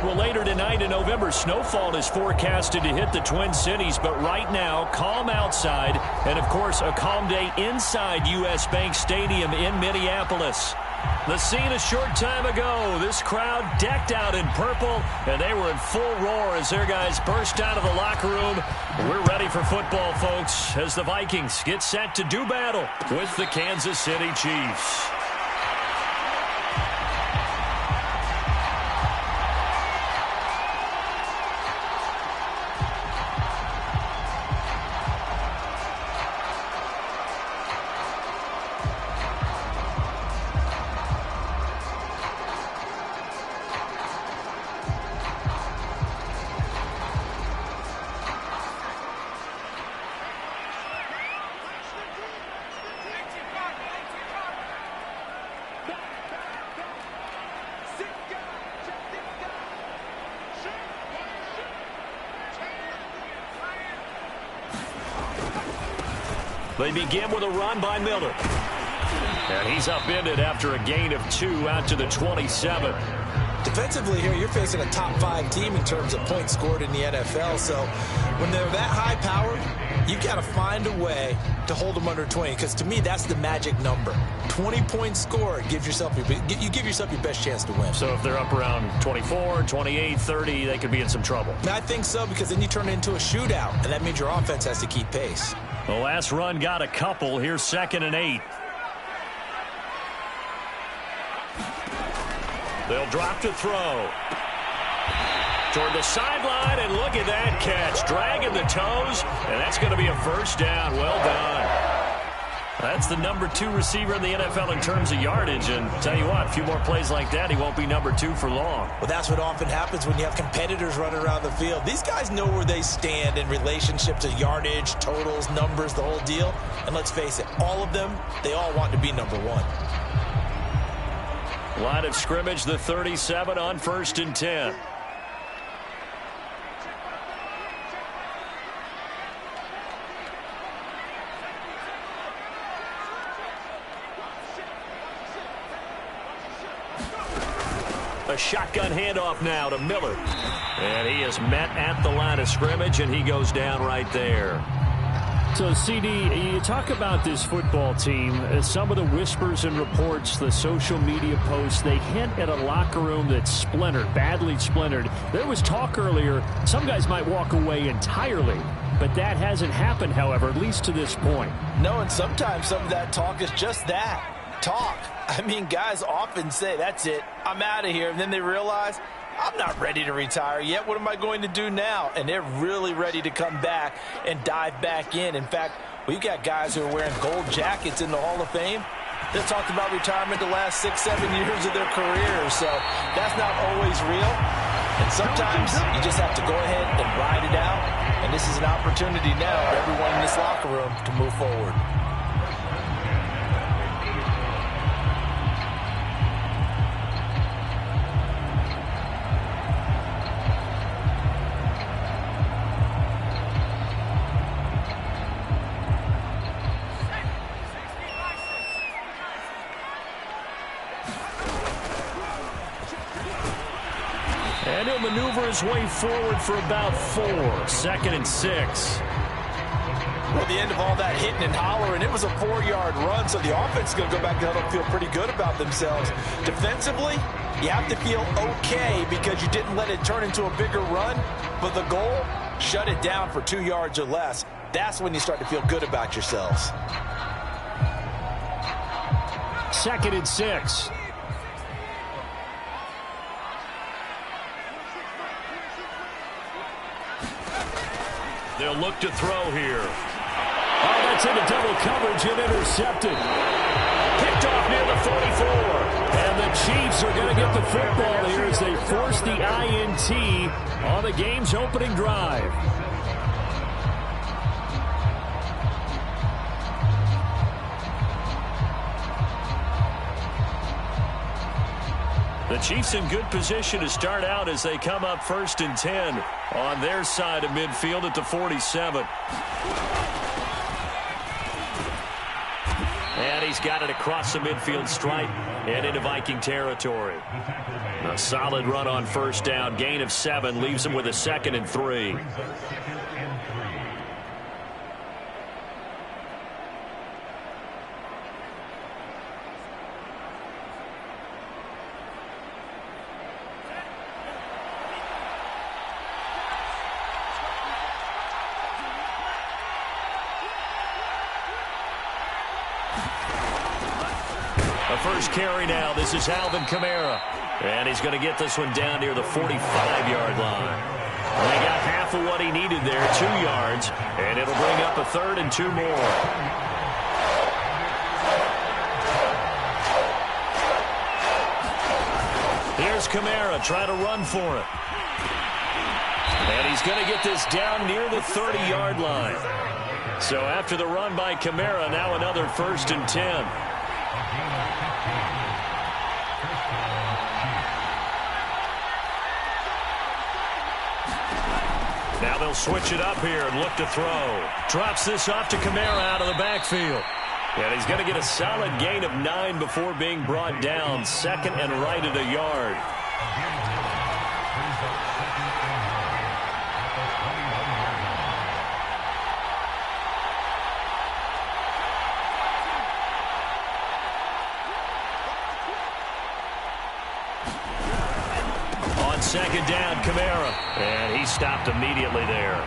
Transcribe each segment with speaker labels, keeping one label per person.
Speaker 1: Well, later tonight in November, snowfall is forecasted to hit the Twin Cities, but right now, calm outside, and of course, a calm day inside U.S. Bank Stadium in Minneapolis. The scene a short time ago, this crowd decked out in purple, and they were in full roar as their guys burst out of the locker room. We're ready for football, folks, as the Vikings get set to do battle with the Kansas City Chiefs. They begin with a run by Miller. And he's upended after a gain of 2 out to the 27.
Speaker 2: Defensively here, you're facing a top 5 team in terms of points scored in the NFL. So when they're that high-powered, you've got to find a way to hold them under 20. Because to me, that's the magic number. 20 points scored, you give yourself your best chance to win.
Speaker 1: So if they're up around 24, 28, 30, they could be in some trouble.
Speaker 2: I think so, because then you turn it into a shootout, and that means your offense has to keep pace.
Speaker 1: The last run got a couple. Here's 2nd and 8. They'll drop to throw. Toward the sideline, and look at that catch. Dragging the toes, and that's going to be a first down. Well done. That's the number 2 receiver in the NFL in terms of yardage. And tell you what, a few more plays like that, he won't be number 2 for long.
Speaker 2: Well, that's what often happens when you have competitors running around the field. These guys know where they stand in relationship to yardage, totals, numbers, the whole deal. And let's face it, all of them, they all want to be number 1.
Speaker 1: Line of scrimmage, the 37 on 1st and 10. A shotgun handoff now to Miller. And he is met at the line of scrimmage, and he goes down right there.
Speaker 3: So, CD, you talk about this football team, some of the whispers and reports, the social media posts, they hint at a locker room that's splintered, badly splintered. There was talk earlier, some guys might walk away entirely, but that hasn't happened, however, at least to this point.
Speaker 2: No, and sometimes some of that talk is just that, talk. I mean, guys often say, that's it, I'm out of here, and then they realize, I'm not ready to retire yet. What am I going to do now? And they're really ready to come back and dive back in. In fact, we've got guys who are wearing gold jackets in the Hall of Fame. They talked about retirement the last 6-7 years of their careers. So that's not always real. And sometimes you just have to go ahead and ride it out. And this is an opportunity now for everyone in this locker room to move forward.
Speaker 1: And he'll maneuver his way forward for about 4. 2nd and 6.
Speaker 2: Well, at the end of all that hitting and hollering, it was a 4-yard run, so the offense is going to go back to huddle and feel pretty good about themselves. Defensively, you have to feel okay because you didn't let it turn into a bigger run, but the goal, shut it down for 2 yards or less. That's when you start to feel good about yourselves.
Speaker 1: 2nd and 6. They'll look to throw here. Oh, that's into double coverage and intercepted. Picked off near the 44. And the Chiefs are going to get the football here as they force the INT on the game's opening drive. The Chiefs in good position to start out as they come up 1st and 10 on their side of midfield at the 47. And he's got it across the midfield stripe and into Viking territory. A solid run on first down. Gain of 7 leaves him with a 2nd and 3. First carry now. This is Alvin Kamara. And he's going to get this one down near the 45-yard line. And he got half of what he needed there, 2 yards. And it'll bring up a 3rd and 2 more. Here's Kamara trying to run for it. And he's going to get this down near the 30-yard line. So after the run by Kamara, now another 1st and 10. Now they'll switch it up here and look to throw. Drops this off to Kamara out of the backfield. And he's going to get a solid gain of 9 before being brought down. 2nd and right at a yard. On 2nd down, Kamara. And he stopped immediately there.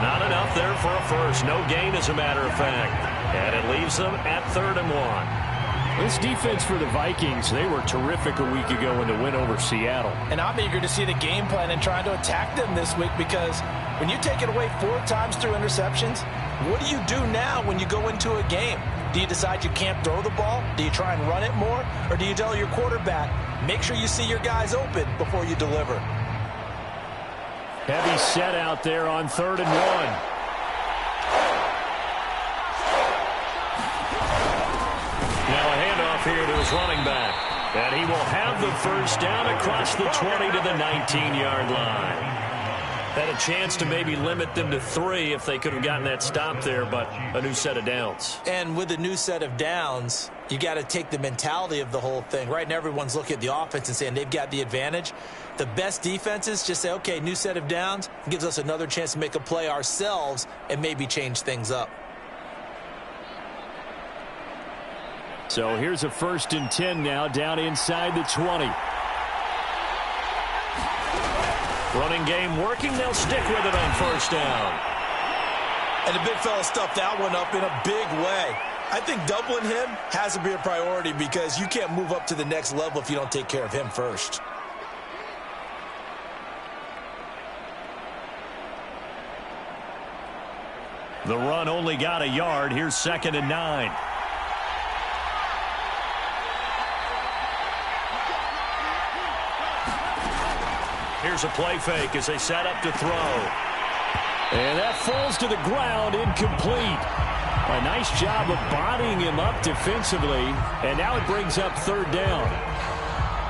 Speaker 1: Not enough there for a first. No gain, as a matter of fact. And it leaves them at 3rd and 1.
Speaker 3: This defense for the Vikings, they were terrific a week ago in the win over Seattle.
Speaker 2: And I'm eager to see the game plan and trying to attack them this week, because when you take it away 4 times through interceptions, what do you do now when you go into a game? Do you decide you can't throw the ball? Do you try and run it more? Or do you tell your quarterback, make sure you see your guys open before you deliver?
Speaker 3: Heavy set out there on 3rd and 1. Here to his running back. And he will have the first down across the 20 to the 19-yard line. Had a chance to maybe limit them to 3 if they could have gotten that stop there, but a new set of downs.
Speaker 2: And with a new set of downs, you got to take the mentality of the whole thing. Right now, everyone's looking at the offense and saying they've got the advantage. The best defenses just say, okay, new set of downs, gives us another chance to make a play ourselves and maybe change things up.
Speaker 3: So here's a 1st and 10 now, down inside the 20.
Speaker 1: Running game working. They'll stick with it on 1st down.
Speaker 2: And the big fella stuffed that one up in a big way. I think doubling him has to be a priority, because you can't move up to the next level if you don't take care of him first.
Speaker 1: The run only got a yard. Here's 2nd and 9. Here's a play fake as they set up to throw.
Speaker 3: And that falls to the ground, incomplete. A nice job of bodying him up defensively. And now it brings up 3rd down.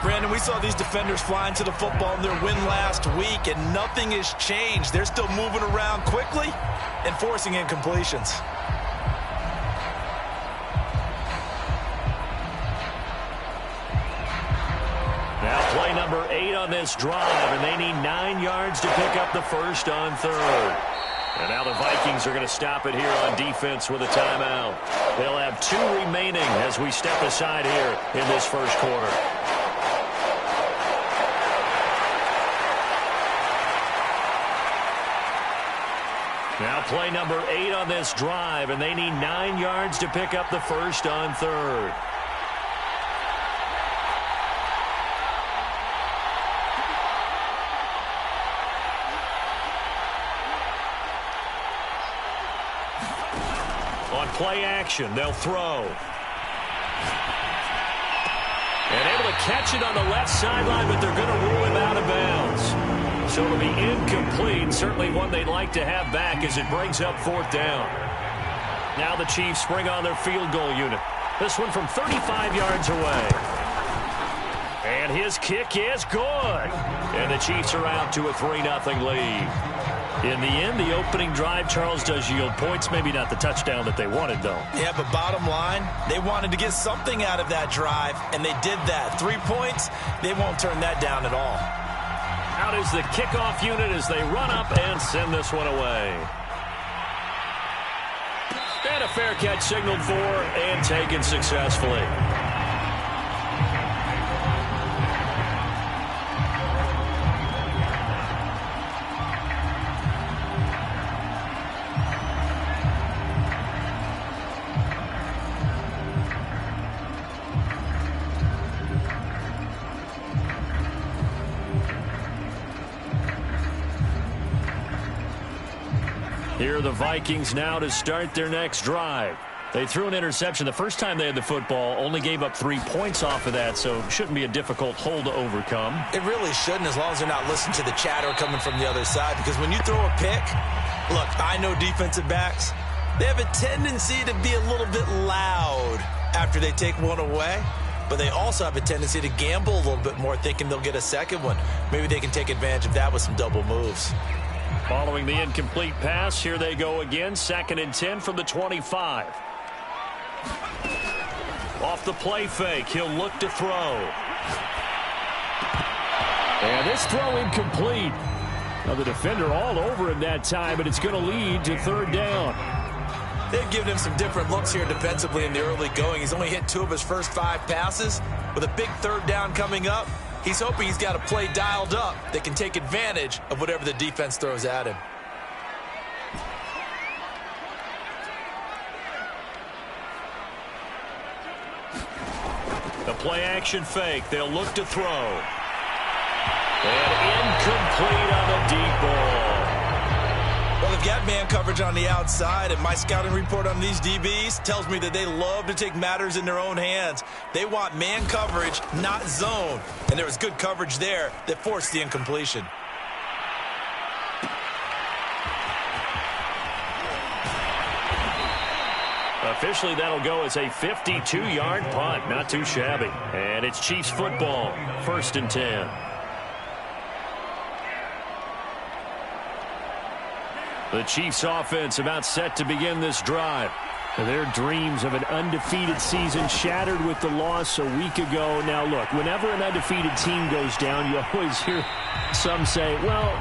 Speaker 2: Brandon, we saw these defenders flying to the football in their win last week, and nothing has changed. They're still moving around quickly and forcing incompletions.
Speaker 1: Now play number 8 on this drive, and they need 9 yards to pick up the first on 3rd. And now the Vikings are going to stop it here on defense with a timeout. They'll have 2 remaining as we step aside here in this first quarter. Now play number 8 on this drive, and they need 9 yards to pick up the first on 3rd. On play action, they'll throw. And able to catch it on the left sideline, but they're going to rule him out of bounds. So it'll be incomplete. Certainly one they'd like to have back as it brings up 4th down. Now the Chiefs bring on their field goal unit. This one from 35 yards away. And his kick is good. And the Chiefs are out to a 3-0 lead. In the end, the opening drive, Charles, does yield points. Maybe not the touchdown that they wanted, though.
Speaker 2: Yeah, but bottom line, they wanted to get something out of that drive, and they did that. 3 points, they won't turn that down at all.
Speaker 1: Out is the kickoff unit as they run up and send this one away. And a fair catch signaled for and taken successfully. Here are the Vikings now to start their next drive. They threw an interception the first time they had the football, only gave up 3 points off of that, so shouldn't be a difficult hole to overcome.
Speaker 2: It really shouldn't, as long as they're not listening to the chatter coming from the other side, because when you throw a pick, look, I know defensive backs, they have a tendency to be a little bit loud after they take one away, but they also have a tendency to gamble a little bit more, thinking they'll get a second one. Maybe they can take advantage of that with some double moves.
Speaker 1: Following the incomplete pass, here they go again. 2nd and 10 from the 25. Off the play fake, he'll look to throw. And this throw incomplete. Now the defender all over him that time, but it's going to lead to 3rd down.
Speaker 2: They've given him some different looks here defensively in the early going. He's only hit 2 of his first 5 passes. With a big 3rd down coming up, he's hoping he's got a play dialed up that can take advantage of whatever the defense throws at him.
Speaker 1: The play action fake. They'll look to throw. And incomplete on the deep ball.
Speaker 2: Well, they've got man coverage on the outside, and my scouting report on these DBs tells me that they love to take matters in their own hands. They want man coverage, not zone. And there was good coverage there that forced the incompletion.
Speaker 1: Officially, that'll go as a 52-yard punt. Not too shabby. And it's Chiefs football. 1st and 10. The Chiefs offense about set to begin this drive. Their dreams of an undefeated season shattered with the loss a week ago. Now, look, whenever an undefeated team goes down, you always hear some say, well,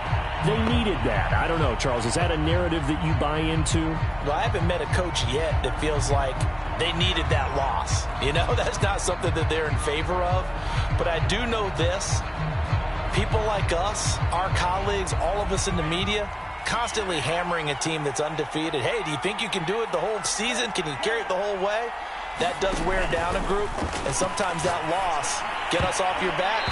Speaker 1: they needed that. I don't know, Charles. Is that a narrative that you buy into?
Speaker 2: Well, I haven't met a coach yet that feels like they needed that loss. You know, that's not something that they're in favor of. But I do know this. People like us, our colleagues, all of us in the media, constantly hammering a team that's undefeated. Hey, do you think you can do it the whole season? Can you carry it the whole way? That does wear down a group, and sometimes that loss, get us off your back,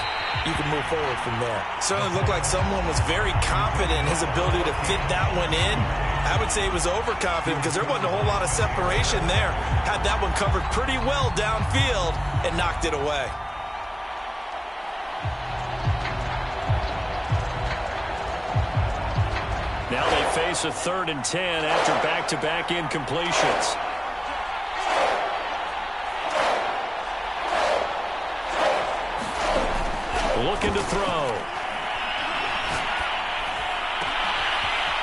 Speaker 2: you can move forward from there. Certainly looked like someone was very confident in his ability to fit that one in. I would say he was overconfident because there wasn't a whole lot of separation there. Had that one covered pretty well downfield and knocked it away.
Speaker 1: Now they face a 3rd and 10 after back-to-back incompletions. Looking to throw.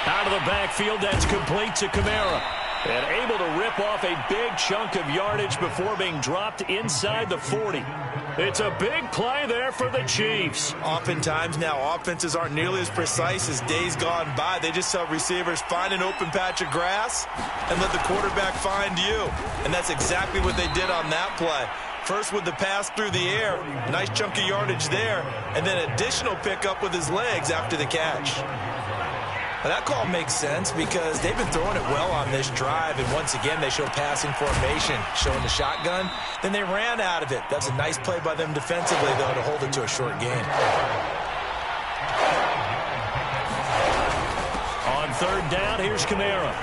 Speaker 1: Out of the backfield, that's complete to Kamara. And able to rip off a big chunk of yardage before being dropped inside the 40. It's a big play there for the Chiefs.
Speaker 2: Oftentimes now, offenses aren't nearly as precise as days gone by. They just saw receivers find an open patch of grass and let the quarterback find you. And that's exactly what they did on that play. First with the pass through the air, nice chunk of yardage there, and then additional pickup with his legs after the catch. Now that call makes sense because they've been throwing it well on this drive, and once again they show passing formation, showing the shotgun. Then they ran out of it. That's a nice play by them defensively, though, to hold it to a short gain.
Speaker 1: On 3rd down, here's Kamara.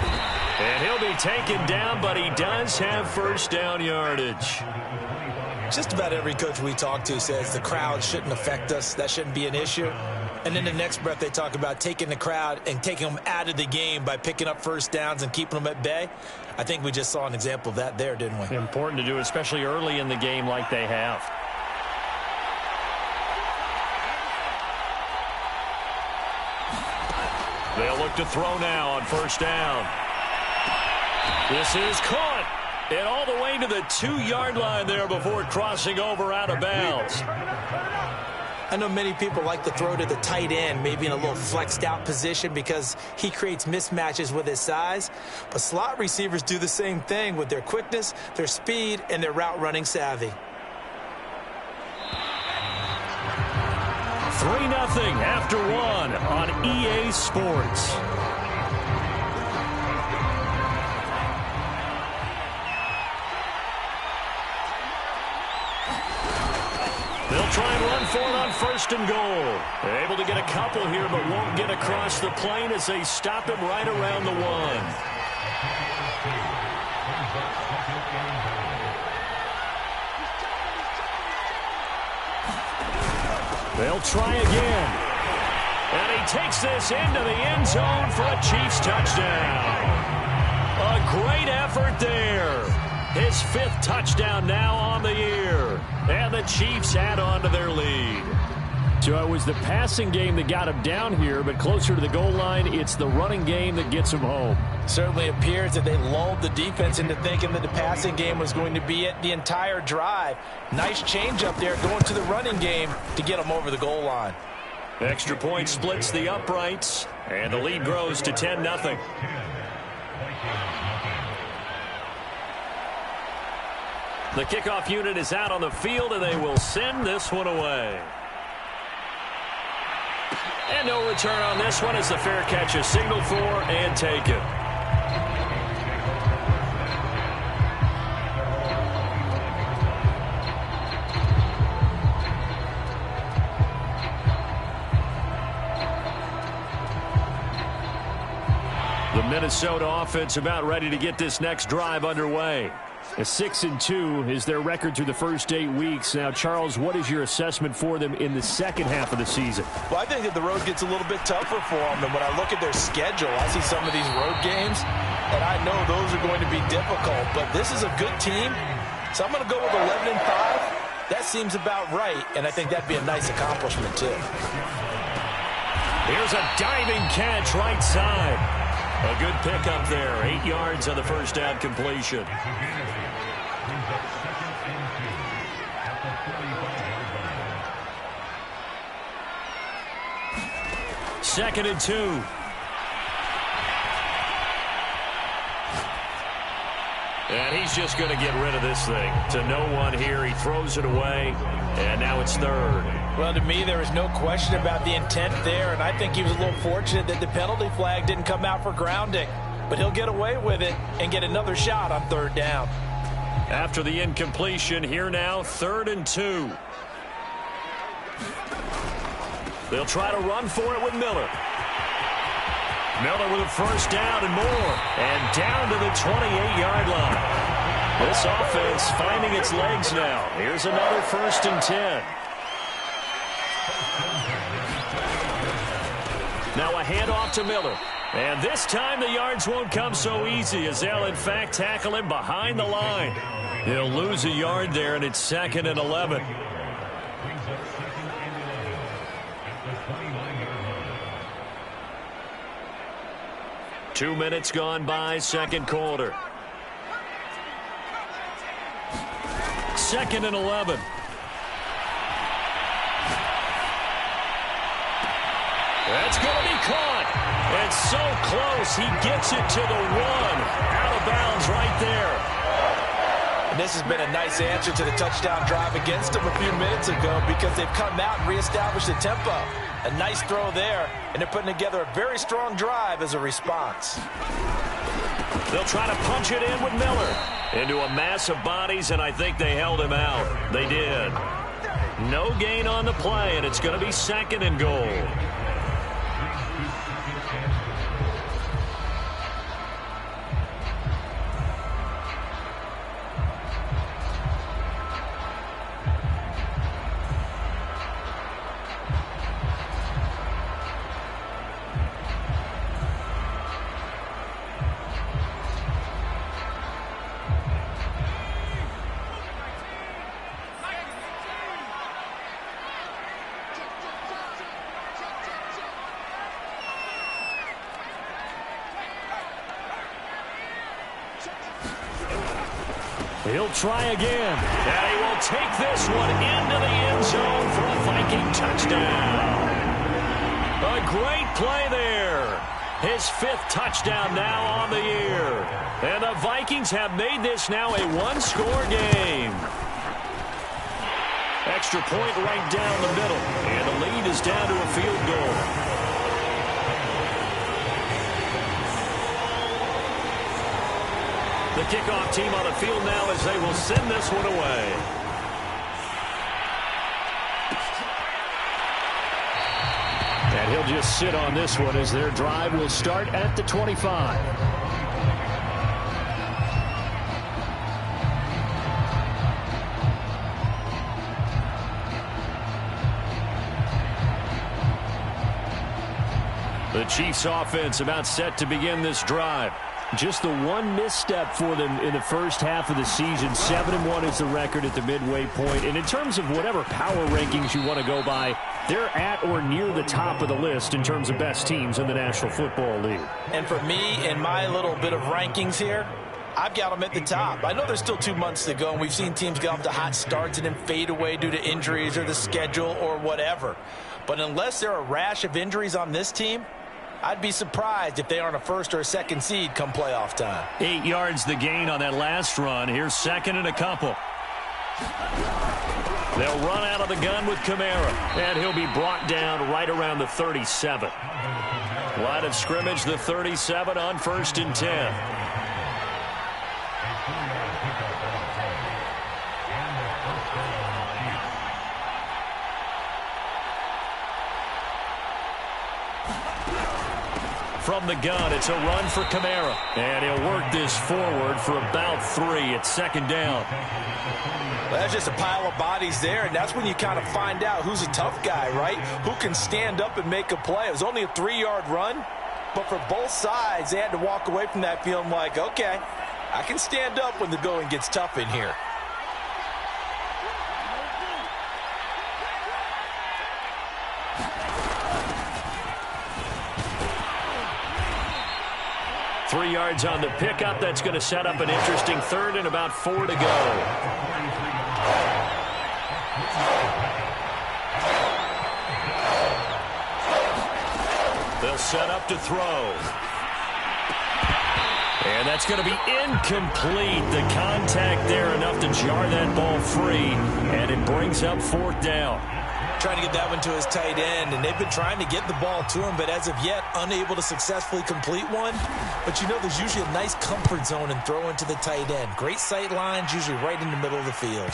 Speaker 1: And he'll be taken down, but he does have 1st down yardage.
Speaker 2: Just about every coach we talk to says the crowd shouldn't affect us. That shouldn't be an issue. And in the next breath, they talk about taking the crowd and taking them out of the game by picking up 1st downs and keeping them at bay. I think we just saw an example of that there, didn't we?
Speaker 1: Important to do, especially early in the game like they have. They'll look to throw now on first down. This is caught. And all the way to the 2-yard line there before crossing over out of bounds.
Speaker 2: I know many people like to throw to the tight end, maybe in a little flexed out position because he creates mismatches with his size. But slot receivers do the same thing with their quickness, their speed, and their route running savvy.
Speaker 1: 3-0 after 1 on EA Sports. They'll try and run for it on first and goal. They're able to get a couple here, but won't get across the plane as they stop him right around the 1. They'll try again. And he takes this into the end zone for a Chiefs touchdown. A great effort there. His 5th touchdown now on the year. And the Chiefs add on to their lead. So it was the passing game that got him down here, but closer to the goal line, it's the running game that gets him home.
Speaker 2: Certainly appears that they lulled the defense into thinking that the passing game was going to be it the entire drive. Nice change up there going to the running game to get them over the goal line.
Speaker 1: Extra point splits the uprights, and the lead grows to 10-0. The kickoff unit is out on the field, and they will send this one away. And no return on this one as the fair catch is signaled for and taken. The Minnesota offense about ready to get this next drive underway. A 6-2 is their record through the first 8 weeks. Now, Charles, what is your assessment for them in the second half of the season?
Speaker 2: Well, I think that the road gets a little bit tougher for them. And when I look at their schedule, I see some of these road games, and I know those are going to be difficult. But this is a good team, so I'm going to go with 11-5. That seems about right, and I think that'd be a nice accomplishment, too.
Speaker 1: Here's a diving catch right side. A good pickup there. 8 yards on the first down completion. Second and 2. And he's just going to get rid of this thing. To no one here. He throws it away. And now it's third.
Speaker 2: Well, to me, there is no question about the intent there. And I think he was a little fortunate that the penalty flag didn't come out for grounding. But he'll get away with it and get another shot on third down.
Speaker 1: After the incompletion, here now, 3rd and 2. They'll try to run for it with Miller. Miller with a first down and more. And down to the 28-yard line. This offense finding its legs now. Here's another 1st and 10. Now a handoff to Miller. And this time the yards won't come so easy as they'll, in fact, tackle him behind the line. He'll lose a yard there, and it's 2nd and 11. Two minutes gone by, second quarter. 2nd and 11. That's going to be caught. And so close, he gets it to the 1. Out of bounds right there.
Speaker 2: And this has been a nice answer to the touchdown drive against them a few minutes ago because they've come out and reestablished the tempo. A nice throw there, and they're putting together a very strong drive as a response.
Speaker 1: They'll try to punch it in with Miller. Into a mass of bodies, and I think they held him out. They did. No gain on the play, and it's going to be 2nd and goal. He'll try again. And he will take this one into the end zone for a Viking touchdown. A great play there. His 5th touchdown now on the year. And the Vikings have made this now a one-score game. Extra point right down the middle. And the lead is down to a field goal. The kickoff team on the field now as they will send this one away. And he'll just sit on this one as their drive will start at the 25. The Chiefs offense about set to begin this drive. Just the one misstep for them in the first half of the season. 7-1 is the record at the midway point. And in terms of whatever power rankings you want to go by, they're at or near the top of the list in terms of best teams in the National Football League.
Speaker 2: And for me, in my little bit of rankings here, I've got them at the top. I know there's still 2 months to go, and we've seen teams get off to hot starts and then fade away due to injuries or the schedule or whatever. But unless there are a rash of injuries on this team, I'd be surprised if they aren't a first or a second seed come playoff time.
Speaker 1: 8 yards the gain on that last run. Here's second and a couple. They'll run out of the gun with Kamara, and he'll be brought down right around the 37. Line of scrimmage, the 37 on 1st and 10. From the gun, it's a run for Kamara. And he'll work this forward for about 3 at 2nd down.
Speaker 2: Well, that's just a pile of bodies there, and that's when you kind of find out who's a tough guy, right? Who can stand up and make a play. It was only a 3-yard run, but for both sides, they had to walk away from that feeling like, okay, I can stand up when the going gets tough in here.
Speaker 1: Three yards on the pickup. That's going to set up an interesting 3rd and about 4 to go. They'll set up to throw. And that's going to be incomplete. The contact there enough to jar that ball free. And it brings up 4th down.
Speaker 2: Trying to get that one to his tight end, and they've been trying to get the ball to him, but as of yet, unable to successfully complete one. But you know, there's usually a nice comfort zone in throwing to the tight end. Great sight lines, usually right in the middle of the field.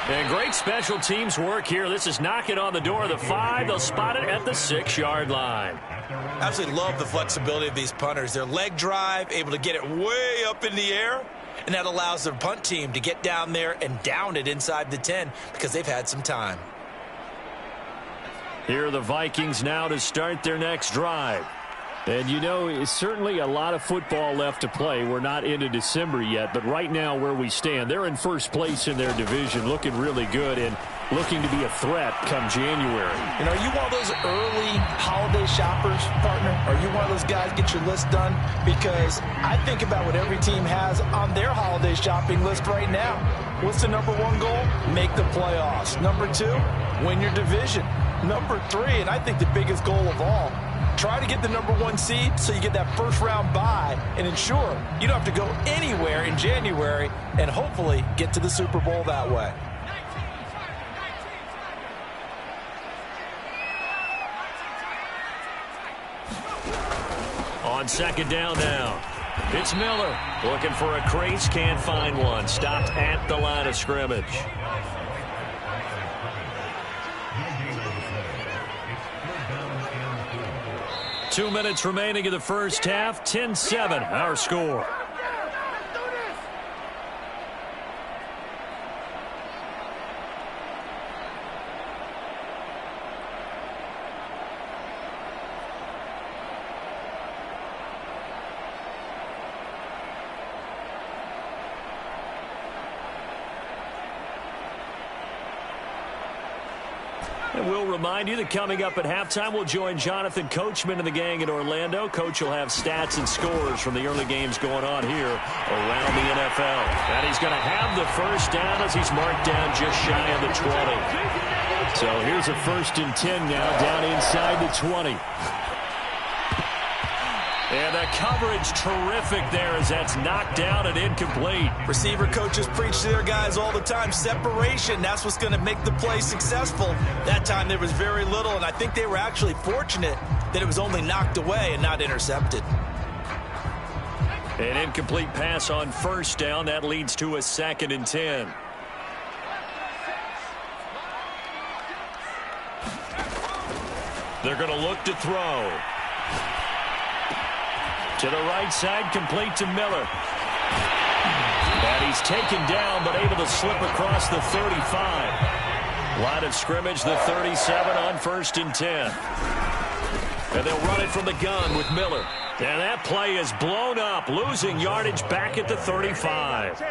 Speaker 1: And great special teams work here. This is knocking on the door of the 5. They'll spot it at the 6-yard line.
Speaker 2: Absolutely love the flexibility of these punters. Their leg drive, able to get it way up in the air. And that allows their punt team to get down there and down it inside the 10 because they've had some time.
Speaker 1: Here are the Vikings now to start their next drive.
Speaker 3: And, you know, it's certainly a lot of football left to play. We're not into December yet, but right now where we stand, they're in first place in their division, looking really good and looking to be a threat come January.
Speaker 2: And are you one of those early holiday shoppers, partner? Are you one of those guys get your list done? Because I think about what every team has on their holiday shopping list right now. What's the number 1 goal? Make the playoffs. Number 2, win your division. Number 3, and I think the biggest goal of all, try to get the number 1 seed so you get that first-round bye and ensure you don't have to go anywhere in January and hopefully get to the Super Bowl that way.
Speaker 1: On 2nd down now. It's Miller looking for a crease, can't find one. Stopped at the line of scrimmage. Two minutes remaining in the first half. 10-7 our score. And we'll remind you that coming up at halftime, we'll join Jonathan Coachman and the gang in Orlando. Coach will have stats and scores from the early games going on here around the NFL. And he's going to have the first down as he's marked down just shy of the 20. So here's a 1st and 10 now down inside the 20. And the coverage terrific there as that's knocked down and incomplete.
Speaker 2: Receiver coaches preach to their guys all the time. Separation, that's what's going to make the play successful. That time there was very little, and I think they were actually fortunate that it was only knocked away and not intercepted.
Speaker 1: An incomplete pass on 1st down. That leads to a 2nd and 10. They're going to look to throw. To the right side, complete to Miller. And he's taken down, but able to slip across the 35. Line of scrimmage, the 37 on 1st and 10. And they'll run it from the gun with Miller. And that play is blown up, losing yardage back at the 35.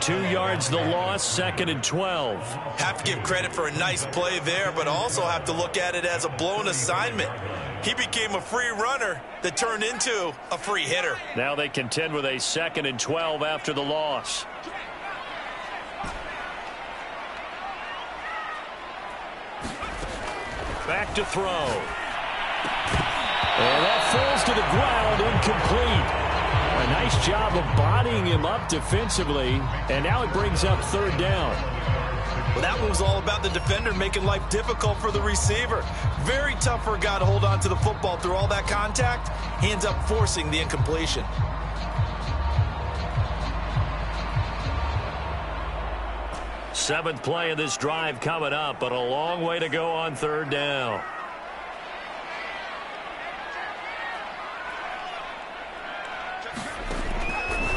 Speaker 1: 2 yards the loss, 2nd and 12.
Speaker 2: Have to give credit for a nice play there, but also have to look at it as a blown assignment. He became a free runner that turned into a free hitter.
Speaker 1: Now they contend with a 2nd and 12 after the loss. Back to throw. And that falls to the ground, incomplete. A nice job of bodying him up defensively, and now it brings up 3rd down.
Speaker 2: Well, that one was all about the defender making life difficult for the receiver. Very tough for a guy to hold on to the football through all that contact. He ends up forcing the incompletion.
Speaker 1: Seventh play of this drive coming up, but a long way to go on 3rd down.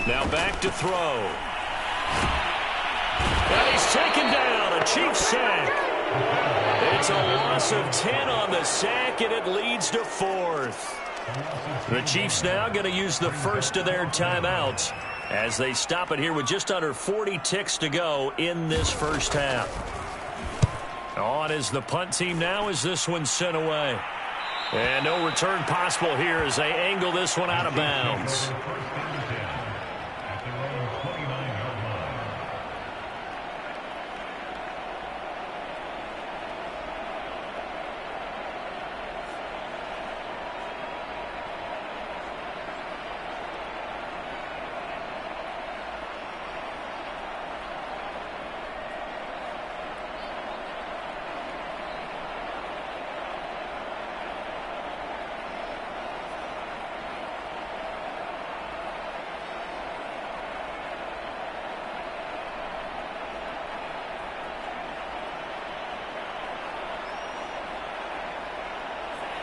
Speaker 1: Now back to throw. And he's taken down, a Chiefs sack. It's a loss of 10 on the sack, and it leads to 4th. The Chiefs now going to use the first of their timeouts as they stop it here with just under 40 ticks to go in this first half. On is the punt team now as this one's sent away. And no return possible here as they angle this one out of bounds.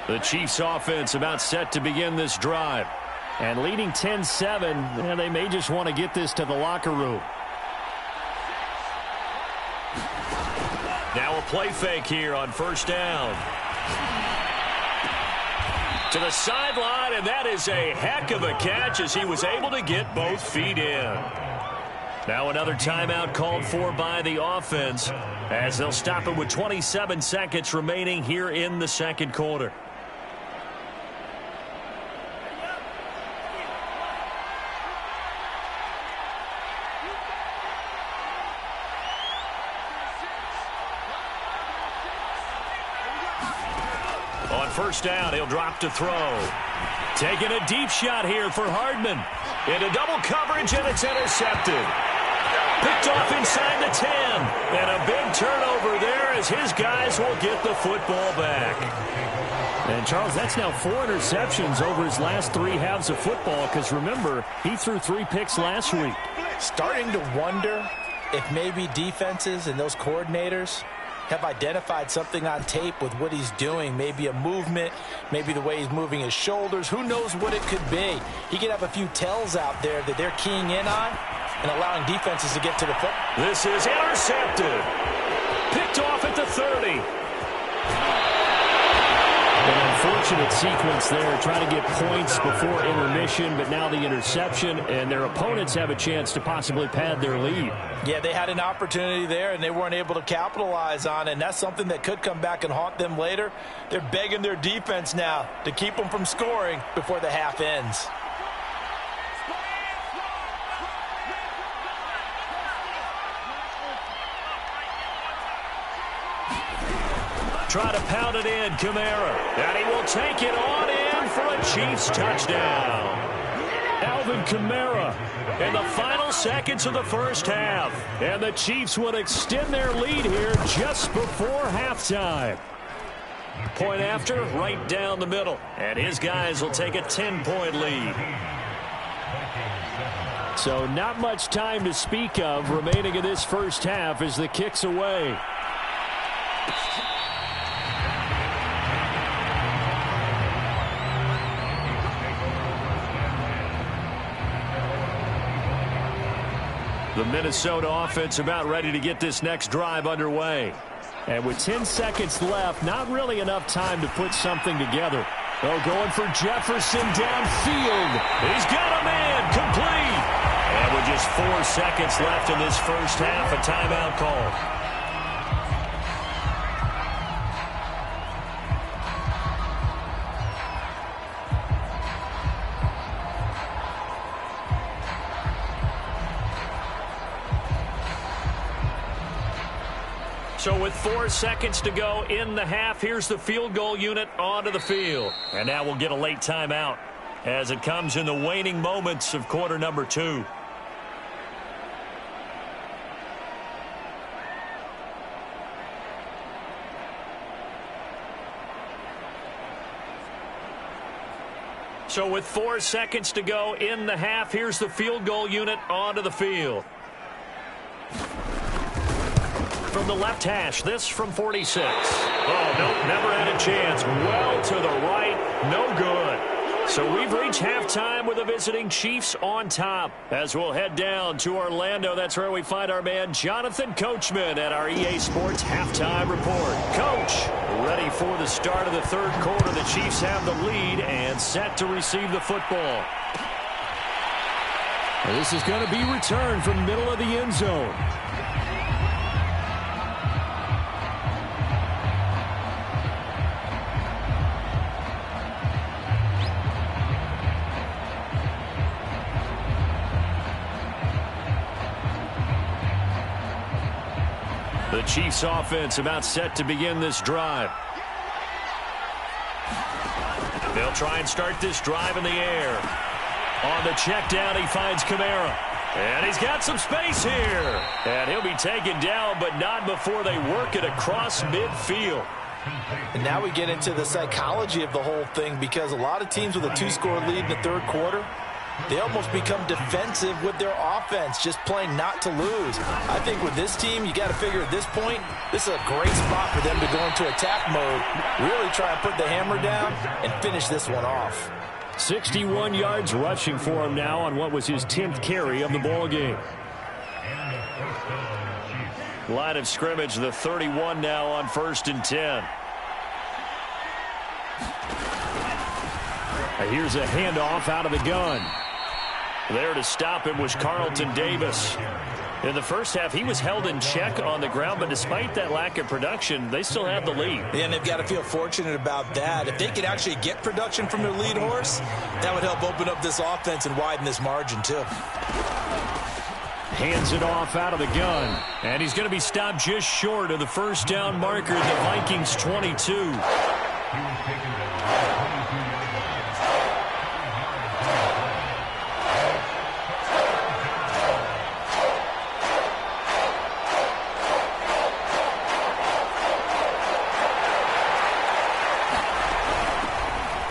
Speaker 1: The Chiefs offense about set to begin this drive. And leading 10-7, and they may just want to get this to the locker room. Now a play fake here on 1st down. To the sideline, and that is a heck of a catch as he was able to get both feet in. Now another timeout called for by the offense as they'll stop it with 27 seconds remaining here in the 2nd quarter. On 1st down, he'll drop to throw. Taking a deep shot here for Hardman. Into double coverage, and it's intercepted. Picked off inside the 10. And a big turnover there as his guys will get the football back.
Speaker 3: And, Charles, that's now 4 interceptions over his last 3 halves of football because, remember, he threw 3 picks last week.
Speaker 2: Starting to wonder if maybe defenses and those coordinators have identified something on tape with what he's doing. Maybe a movement, maybe the way he's moving his shoulders. Who knows what it could be? He could have a few tells out there that they're keying in on and allowing defenses to get to the foot.
Speaker 1: This is intercepted. Picked off at the 30.
Speaker 3: And unfortunate sequence there, trying to get points before intermission, but now the interception, and their opponents have a chance to possibly pad their lead.
Speaker 2: Yeah, they had an opportunity there, and they weren't able to capitalize on it, and that's something that could come back and haunt them later. They're begging their defense now to keep them from scoring before the half ends.
Speaker 1: Try to pound it in, Kamara. And he will take it on in for a Chiefs touchdown. Alvin Kamara in the final seconds of the first half. And the Chiefs will extend their lead here just before halftime. Point after, right down the middle. And his guys will take a 10-point lead.
Speaker 3: So not much time to speak of remaining in this first half as the kick's away.
Speaker 1: The Minnesota offense about ready to get this next drive underway.
Speaker 3: And with 10 seconds left, not really enough time to put something together. Oh, going for Jefferson downfield.
Speaker 1: He's got a man complete. And with just 4 seconds left in this first half, a timeout call. So with 4 seconds to go in the half, here's the field goal unit onto the field. And now we'll get a late timeout as it comes in the waning moments of quarter number 2. So with 4 seconds to go in the half, here's the field goal unit onto the field. From the left hash, this from 46. Oh, nope, never had a chance. Well to the right, no good. So we've reached halftime with the visiting Chiefs on top. As we'll head down to Orlando, that's where we find our man Jonathan Coachman at our EA Sports Halftime Report. Coach, ready for the start of the third quarter. The Chiefs have the lead and set to receive the football.
Speaker 3: This is going to be returned from the middle of the end zone.
Speaker 1: The Chiefs offense about set to begin this drive. They'll try and start this drive in the air. On the check down, he finds Kamara. And he's got some space here. And he'll be taken down, but not before they work it across midfield.
Speaker 2: And now we get into the psychology of the whole thing, because a lot of teams with a 2-score lead in the third quarter, they almost become defensive with their offense, just playing not to lose. I think with this team, you got to figure at this point, this is a great spot for them to go into attack mode, really try and put the hammer down and finish this one off.
Speaker 3: 61 yards rushing for him now on what was his 10th carry of the ball game.
Speaker 1: Line of scrimmage, the 31 now on 1st and 10.
Speaker 3: Here's a handoff out of the gun.
Speaker 1: There to stop him was Carlton Davis. In the first half, he was held in check on the ground, but despite that lack of production, they still have the lead.
Speaker 2: And they've got to feel fortunate about that. If they could actually get production from their lead horse, that would help open up this offense and widen this margin too.
Speaker 3: Hands it off out of the gun.
Speaker 1: And he's going to be stopped just short of the first down marker at the Vikings 22.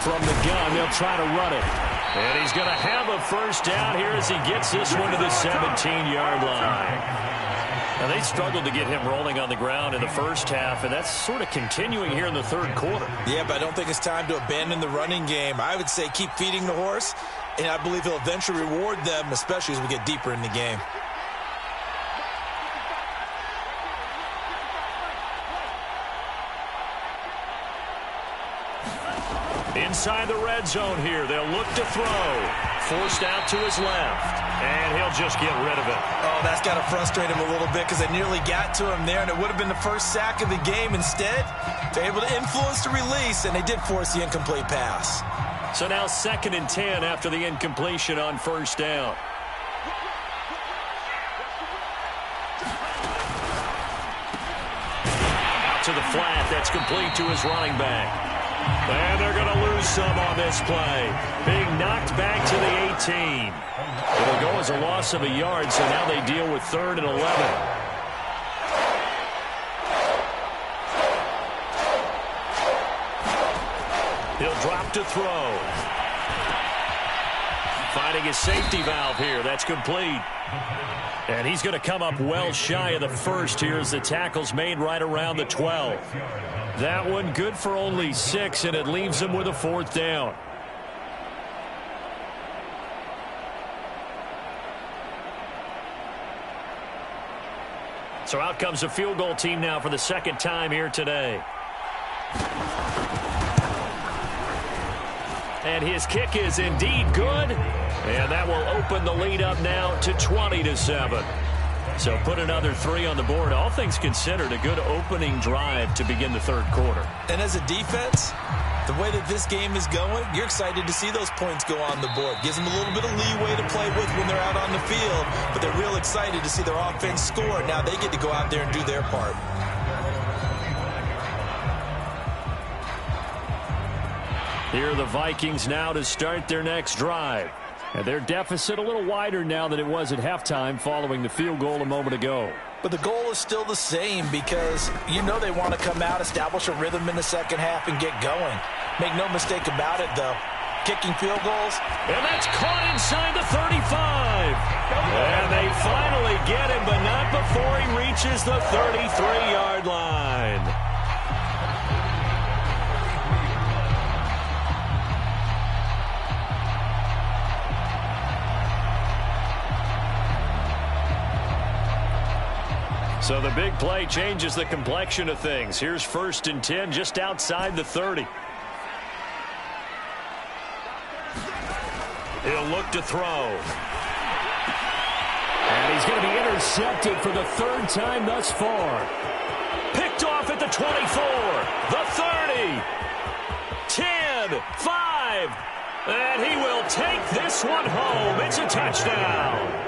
Speaker 3: From the gun, they'll try to run it.
Speaker 1: And he's going to have a first down here as he gets this one to the 17-yard line. Now, they struggled to get him rolling on the ground in the first half, and that's sort of continuing here in the third quarter.
Speaker 2: Yeah, but I don't think it's time to abandon the running game. I would say keep feeding the horse, and I believe he'll eventually reward them, especially as we get deeper in the game.
Speaker 1: Inside the red zone here. They'll look to throw. Forced out to his left. And he'll just get rid of it.
Speaker 2: Oh, that's got to frustrate him a little bit because they nearly got to him there, and it would have been the first sack of the game. Instead, they're able to influence the release, and they did force the incomplete pass.
Speaker 1: So now 2nd and 10 after the incompletion on first down. Out to the flat. That's complete to his running back. And they're going to lose some on this play. Being knocked back to the 18. It'll go as a loss of a yard, so now they deal with 3rd and 11. He'll drop to throw. Finding his safety valve here. That's complete. And he's going to come up well shy of the first here as the tackle's made right around the 12. That one good for only 6, and it leaves him with a 4th down. So out comes the field goal team now for the 2nd time here today. And his kick is indeed good. And that will open the lead up now to 20-7. So put another 3 on the board. All things considered, a good opening drive to begin the 3rd quarter.
Speaker 2: And as a defense, the way that this game is going, you're excited to see those points go on the board. Gives them a little bit of leeway to play with when they're out on the field, but they're real excited to see their offense score. Now they get to go out there and do their part.
Speaker 1: Here are the Vikings now to start their next drive. And their deficit a little wider now than it was at halftime following the field goal a moment ago.
Speaker 2: But the goal is still the same because you know they want to come out, establish a rhythm in the second half, and get going. Make no mistake about it, though. Kicking field goals.
Speaker 1: And that's caught inside the 35. And they finally get him, but not before he reaches the 33-yard line. So the big play changes the complexion of things. Here's 1st and 10 just outside the 30. He'll look to throw. And he's going to be intercepted for the 3rd time thus far. Picked off at the 24, the 30, 10, 5. And he will take this one home. It's a touchdown.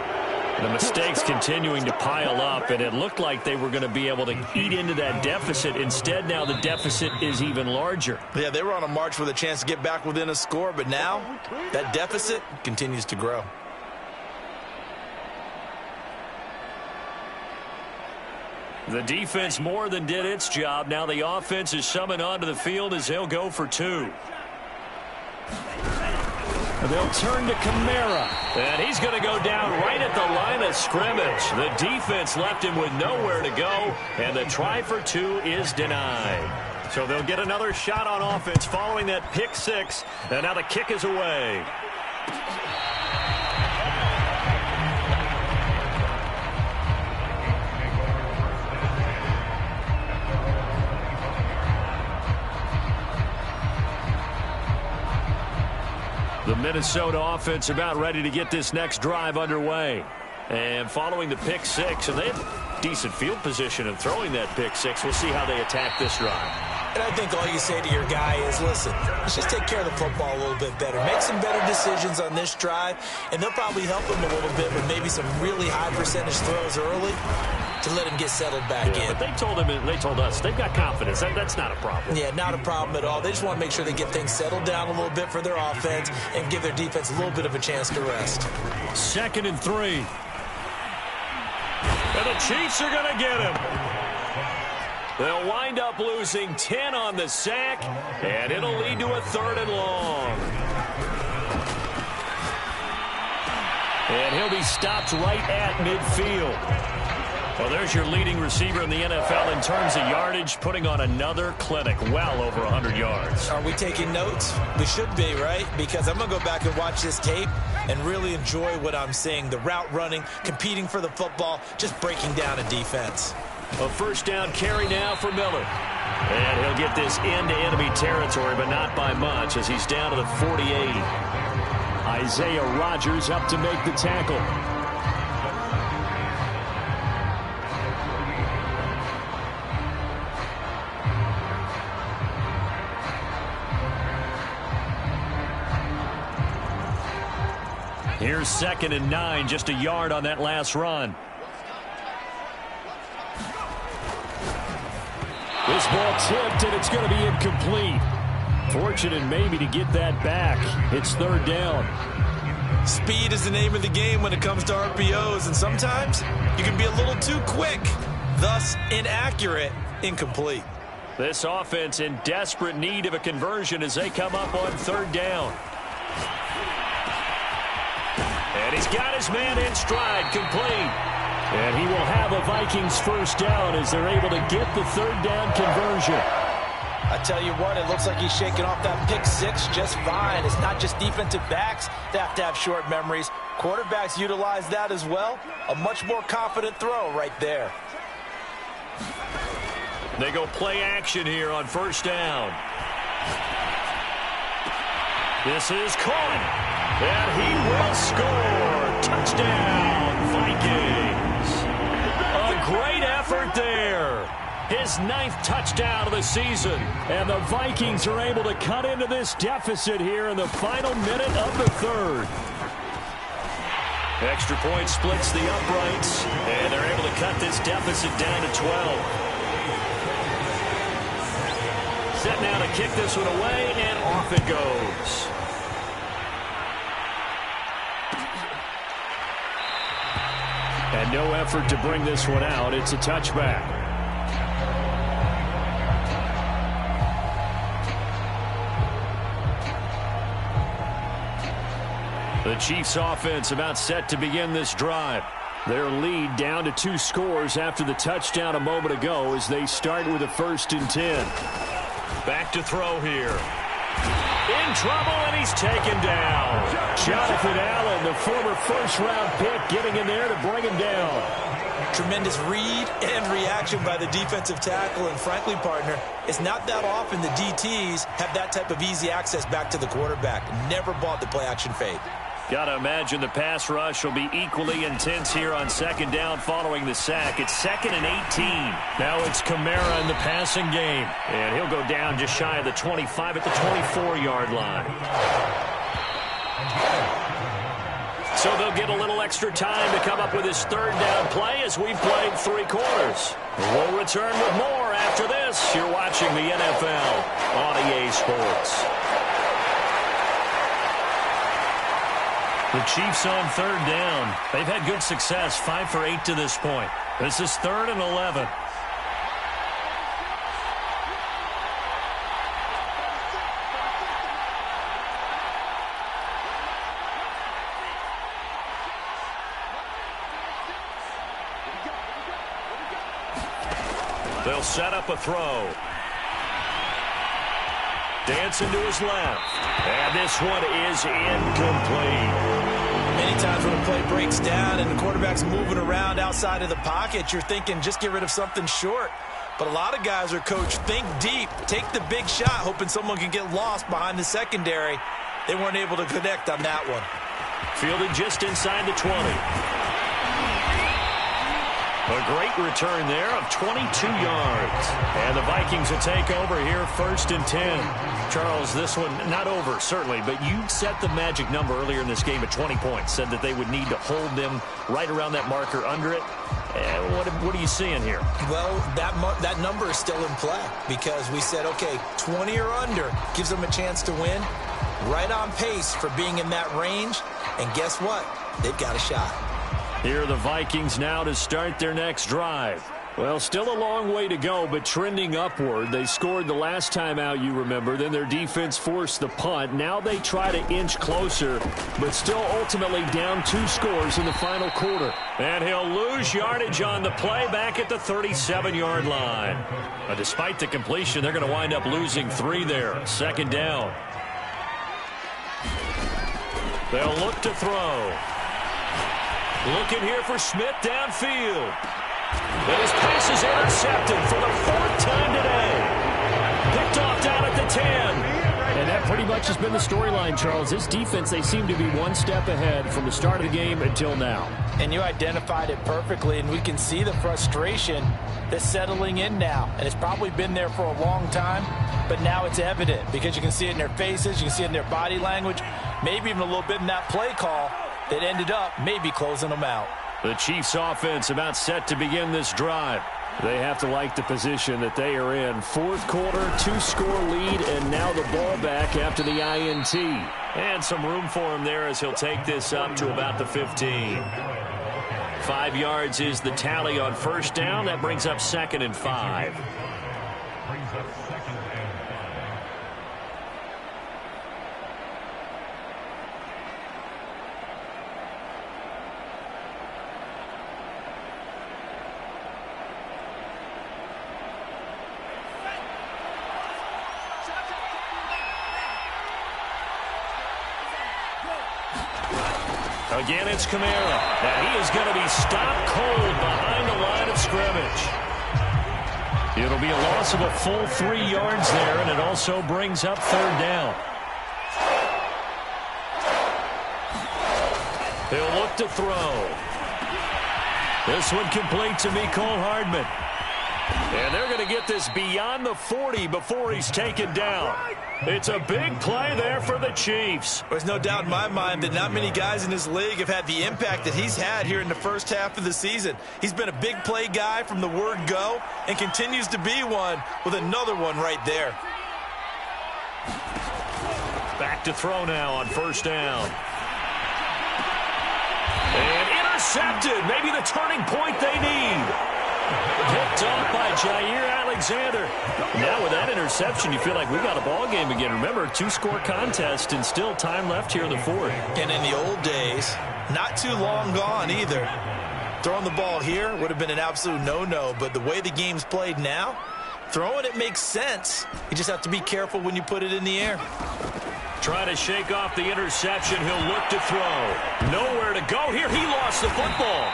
Speaker 1: The mistakes continuing to pile up, and it looked like they were going to be able to eat into that deficit. Instead, now the deficit is even larger.
Speaker 2: Yeah, they were on a march with a chance to get back within a score, but now that deficit continues to grow.
Speaker 1: The defense more than did its job. Now the offense is summoned onto the field as they'll go for 2. They'll turn to Kamara. And he's going to go down right at the line of scrimmage. The defense left him with nowhere to go, and the try for 2 is denied. So they'll get another shot on offense following that pick 6, and now the kick is away. The Minnesota offense about ready to get this next drive underway. And following the pick 6, and they have decent field position in throwing that pick 6. We'll see how they attack this drive.
Speaker 2: And I think all you say to your guy is, listen, let's just take care of the football a little bit better. Make some better decisions on this drive, and they'll probably help him a little bit with maybe some really high percentage throws early to let him get settled back in.
Speaker 1: But they told us they've got confidence. That's not a problem.
Speaker 2: Yeah, not a problem at all. They just want to make sure they get things settled down a little bit for their offense and give their defense a little bit of a chance to rest.
Speaker 1: 2nd and 3. And the Chiefs are going to get him. They'll wind up losing 10 on the sack, and it'll lead to a 3rd and long. And he'll be stopped right at midfield. Well, there's your leading receiver in the NFL in terms of yardage, putting on another clinic, well over 100 yards.
Speaker 2: Are we taking notes? We should be, right? Because I'm going to go back and watch this tape and really enjoy what I'm seeing. The route running, competing for the football, just breaking down a defense.
Speaker 1: A 1st down carry now for Miller. And he'll get this into enemy territory, but not by much, as he's down to the 48.
Speaker 3: Isaiah Rodgers up to make the tackle.
Speaker 1: Here's 2nd and 9, just a yard on that last run.
Speaker 3: This ball tipped, and it's going to be incomplete. Fortunate maybe to get that back. It's 3rd down.
Speaker 2: Speed is the name of the game when it comes to RPOs, and sometimes you can be a little too quick, thus inaccurate, incomplete.
Speaker 1: This offense in desperate need of a conversion as they come up on 3rd down. And he's got his man in stride, complete.
Speaker 3: And he will have a Vikings 1st down as they're able to get the 3rd down conversion.
Speaker 2: I tell you what, it looks like he's shaking off that pick 6 just fine. It's not just defensive backs that have short memories. Quarterbacks utilize that as well. A much more confident throw right there.
Speaker 1: They go play action here on 1st down. This is caught. And he will score. Touchdown, Vikings. A great effort there. His 9th touchdown of the season.
Speaker 3: And the Vikings are able to cut into this deficit here in the final minute of the 3rd.
Speaker 1: Extra point splits the uprights, and they're able to cut this deficit down to 12. Set now to kick this one away, and off it goes.
Speaker 3: And no effort to bring this one out. It's a touchback. The Chiefs offense about set to begin this drive. Their lead down to 2 scores after the touchdown a moment ago as they start with a 1st and 10.
Speaker 1: Back to throw here. In trouble, and he's taken down.
Speaker 3: Jonathan Allen, the former 1st-round pick, getting in there to bring him down.
Speaker 2: Tremendous read and reaction by the defensive tackle, and frankly, partner, it's not that often the DTs have that type of easy access back to the quarterback. Never bought the play-action fade.
Speaker 1: Got to imagine the pass rush will be equally intense here on 2nd down following the sack. It's 2nd and 18. Now it's Kamara in the passing game. And he'll go down just shy of the 25 at the 24-yard line. So they'll get a little extra time to come up with his 3rd down play as we've played 3 quarters. We'll return with more after this. You're watching the NFL on EA Sports. The Chiefs on 3rd down. They've had good success, 5 for 8 to this point. This is 3rd and 11. They'll set up a throw. Dancing to his left. And this one is incomplete.
Speaker 2: Many times when a play breaks down and the quarterback's moving around outside of the pocket, you're thinking just get rid of something short. But a lot of guys are coached, think deep, take the big shot, hoping someone can get lost behind the secondary. They weren't able to connect on that one.
Speaker 1: Fielded just inside the 20. A great return there of 22 yards. And the Vikings will take over here 1st and 10. Charles, this one not over, certainly, but you set the magic number earlier in this game at 20 points. Said that they would need to hold them right around that marker under it. What are you seeing here?
Speaker 2: Well, that number is still in play because we said, okay, 20 or under gives them a chance to win. Right on pace for being in that range. And guess what? They've got a shot.
Speaker 3: Here are the Vikings now to start their next drive. Well, still a long way to go, but trending upward. They scored the last time out, you remember. Then their defense forced the punt. Now they try to inch closer, but still ultimately down 2 scores in the final quarter.
Speaker 1: And he'll lose yardage on the play back at the 37-yard line. Despite the completion, they're going to wind up losing 3 there. 2nd down. They'll look to throw. Looking here for Smith downfield. But his pass is intercepted for the 4th time today.
Speaker 3: much has been the storyline, Charles. This defense, they seem to be one step ahead from the start of the game until now.
Speaker 2: And you identified it perfectly, and we can see the frustration that's settling in now. And it's probably been there for a long time, but now it's evident because you can see it in their faces, you can see it in their body language, maybe even a little bit in that play call that ended up maybe closing them out.
Speaker 3: The Chiefs offense about set to begin this drive. They have to like the position that they are in. Fourth quarter, 2-score lead, and now the ball back after the INT. And some room for him there as he'll take this up to about the 15. 5 yards is the tally on first down. That brings up 2nd and 5. Again, it's Kamara. And he is going to be stopped cold behind the line of scrimmage. It'll be a loss of a full 3 yards there, and it also brings up 3rd down. He'll look to throw. This one complete to Mecole Hardman. And they're going to get this beyond the 40 before he's taken down. It's a big play there for the Chiefs.
Speaker 2: There's no doubt in my mind that not many guys in this league have had the impact that he's had here in the first half of the season. He's been a big play guy from the word go and continues to be one with another one right there.
Speaker 3: Back to throw now on first down. And intercepted. Maybe the turning point they need. Picked off by Jaire Alexander. Now with that interception, you feel like we got a ball game again. Remember, 2-score contest and still time left here in the 4th.
Speaker 2: And in the old days, not too long gone either. Throwing the ball here would have been an absolute no-no, but the way the game's played now, throwing it makes sense. You just have to be careful when you put it in the air.
Speaker 3: Trying to shake off the interception. He'll look to throw. Nowhere to go here. He lost the football.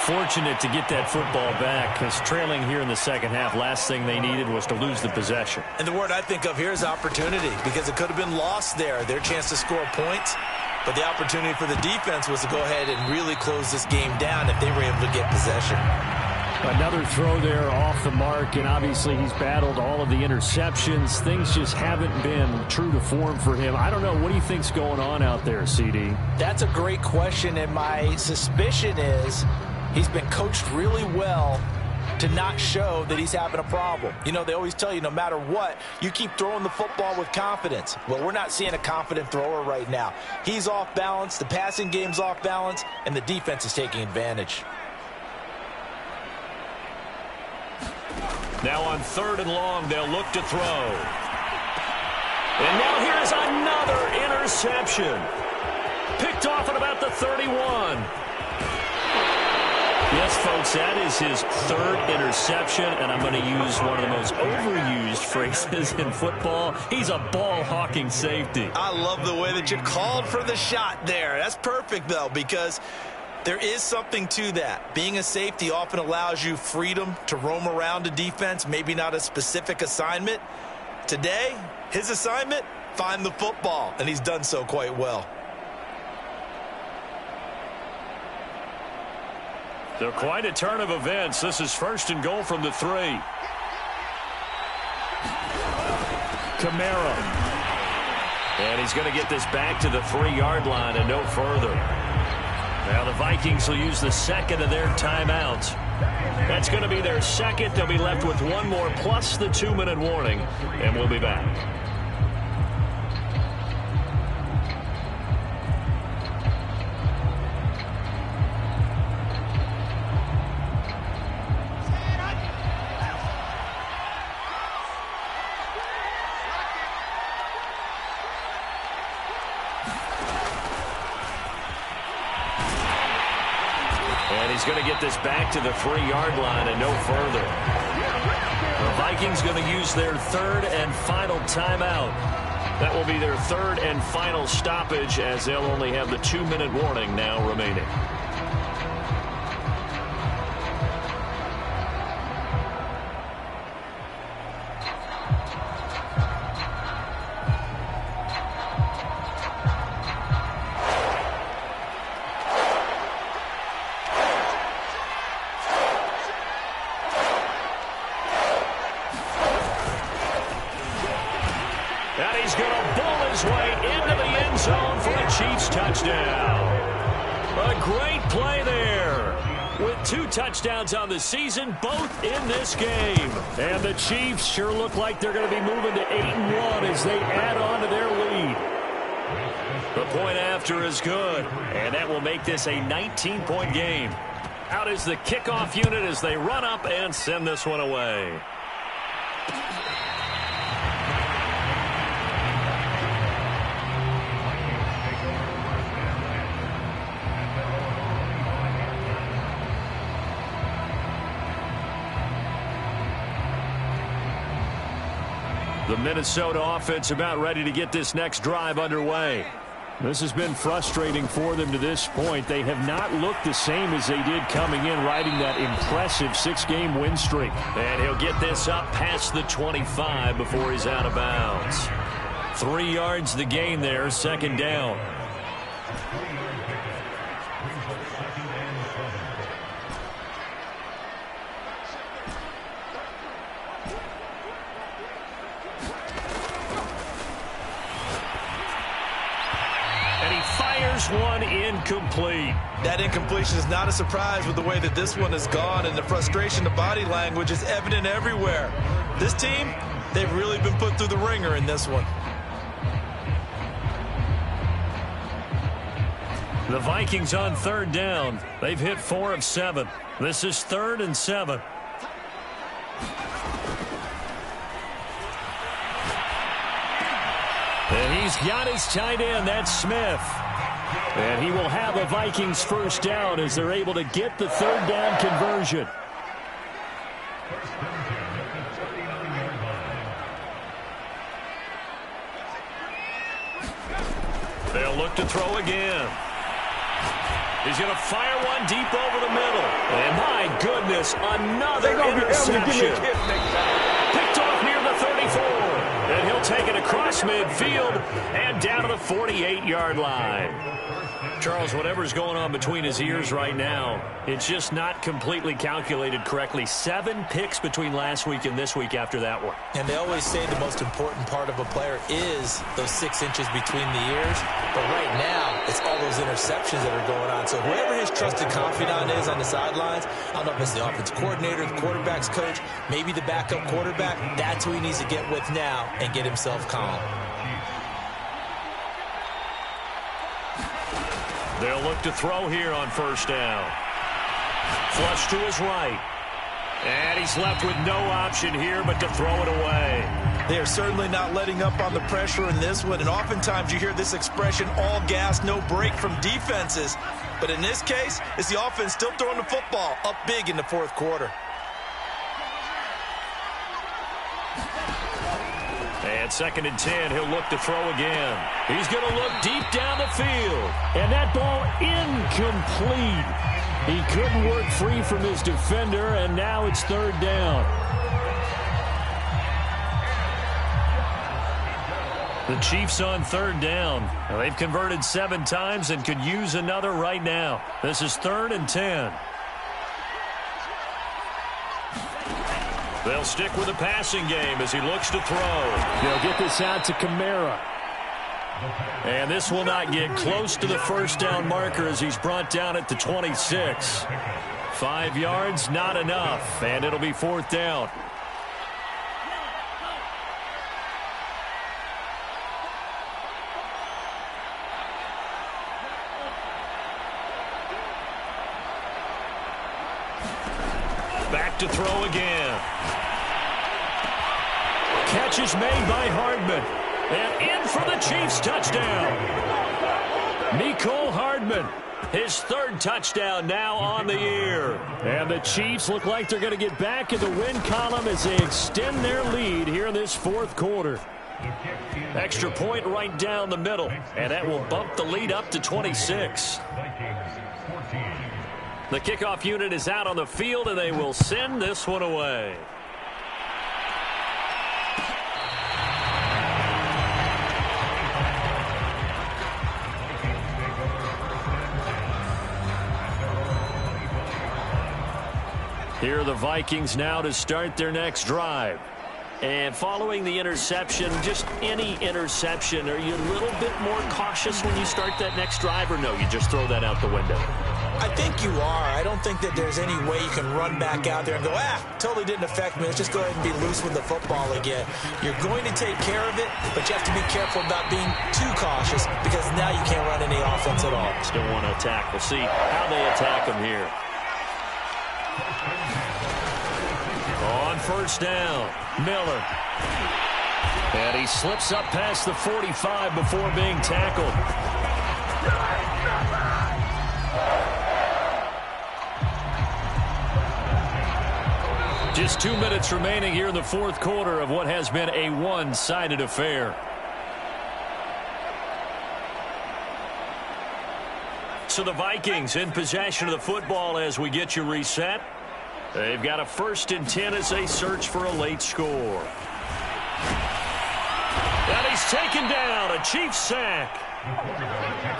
Speaker 3: Fortunate to get that football back, because trailing here in the second half, last thing they needed was to lose the possession.
Speaker 2: And the word I think of here is opportunity, because it could have been lost there, their chance to score points. But the opportunity for the defense was to go ahead and really close this game down if they were able to get possession.
Speaker 3: Another throw there off the mark, and obviously he's battled all of the interceptions. Things just haven't been true to form for him. I don't know. What do you think's going on out there, CD?
Speaker 2: That's a great question, and my suspicion is he's been coached really well to not show that he's having a problem. You know, they always tell you no matter what, you keep throwing the football with confidence. Well, we're not seeing a confident thrower right now. He's off balance, the passing game's off balance, and the defense is taking advantage.
Speaker 3: Now on 3rd and long, they'll look to throw. And now here's another interception. Picked off at about the 31. Yes, folks, that is his 3rd interception, and I'm going to use one of the most overused phrases in football. He's a ball-hawking safety.
Speaker 2: I love the way that you called for the shot there. That's perfect, though, because there is something to that. Being a safety often allows you freedom to roam around a defense, maybe not a specific assignment. Today, his assignment, find the football, and he's done so quite well.
Speaker 3: So quite a turn of events. This is 1st and goal from the 3. Kamara. And he's going to get this back to the 3-yard line and no further. Now the Vikings will use the 2nd of their timeouts. That's going to be their 2nd. They'll be left with 1 more plus the 2-minute warning, and we'll be back. He's going to get this back to the 3-yard line and no further. The Vikings going to use their 3rd and final timeout. That will be their 3rd and final stoppage, as they'll only have the 2-minute warning now remaining.
Speaker 1: And he's going to bull his way into the end zone for a Chiefs touchdown. A great play there. With 2 touchdowns on the season, both in this game. And the Chiefs sure look like they're going to be moving to 8-1 as they add on to their lead. The point after is good, and that will make this a 19-point game. Out is the kickoff unit as they run up and send this one away. The Minnesota offense about ready to get this next drive underway. This has been frustrating for them to this point. They have not looked the same as they did coming in, riding that impressive 6-game win streak. And he'll get this up past the 25 before he's out of bounds. 3 yards the gain there, second down. One incomplete.
Speaker 2: That incompletion is not a surprise with the way that this one has gone, and the frustration, the body language is evident everywhere. This team, they've really been put through the ringer in this one.
Speaker 1: The Vikings on third down. They've hit 4 of 7. This is 3rd and 7. And he's got his tight end. That's Smith. And he will have a Vikings first down as they're able to get the 3rd down conversion. They'll look to throw again. He's going to fire one deep over the middle. And my goodness, another interception. Picked off near the 34. And he'll take it across midfield and down to the 48-yard line. Charles, whatever's going on between his ears right now, it's just not completely calculated correctly. 7 picks between last week and this week after that one.
Speaker 2: And they always say the most important part of a player is those 6 inches between the ears. But right now, it's all those interceptions that are going on. So whoever his trusted confidant is on the sidelines, I don't know if it's the offense coordinator, the quarterback's coach, maybe the backup quarterback, that's who he needs to get with now and get himself calm.
Speaker 1: They'll look to throw here on first down. Flush to his right. And he's left with no option here but to throw it away.
Speaker 2: They are certainly not letting up on the pressure in this one. And oftentimes you hear this expression, all gas, no break from defenses. But in this case, it's the offense still throwing the football up big in the 4th quarter.
Speaker 1: And 2nd and 10, he'll look to throw again. He's going to look deep down the field. And that ball incomplete. He couldn't work free from his defender, and now it's 3rd down. The Chiefs on 3rd down. Now, they've converted 7 times and could use another right now. This is 3rd and 10. They'll stick with the passing game as he looks to throw.
Speaker 3: They'll get this out to Kamara.
Speaker 1: And this will not get close to the first down marker as he's brought down at the 26. 5 yards, not enough, and it'll be 4th down. Back to throw again. Catch is made by Hardman. And in for the Chiefs touchdown. Mecole Hardman, his 3rd touchdown now on the year. And the Chiefs look like they're going to get back in the win column as they extend their lead here in this 4th quarter. Extra point right down the middle, and that will bump the lead up to 26. The kickoff unit is out on the field, and they will send this one away. Here are the Vikings now to start their next drive. And following the interception, just any interception, are you a little bit more cautious when you start that next drive, or no, you just throw that out the window?
Speaker 2: I think you are. I don't think that there's any way you can run back out there and go, totally didn't affect me. Let's just go ahead and be loose with the football again. You're going to take care of it, but you have to be careful about being too cautious because now you can't run any offense at all.
Speaker 1: Still want to attack. We'll see how they attack him here. On first down, Miller. And he slips up past the 45 before being tackled. Just 2 minutes remaining here in the fourth quarter of what has been a one-sided affair. So the Vikings in possession of the football as we get you reset. They've got a 1st and 10 as they search for a late score. And he's taken down, a Chiefs sack.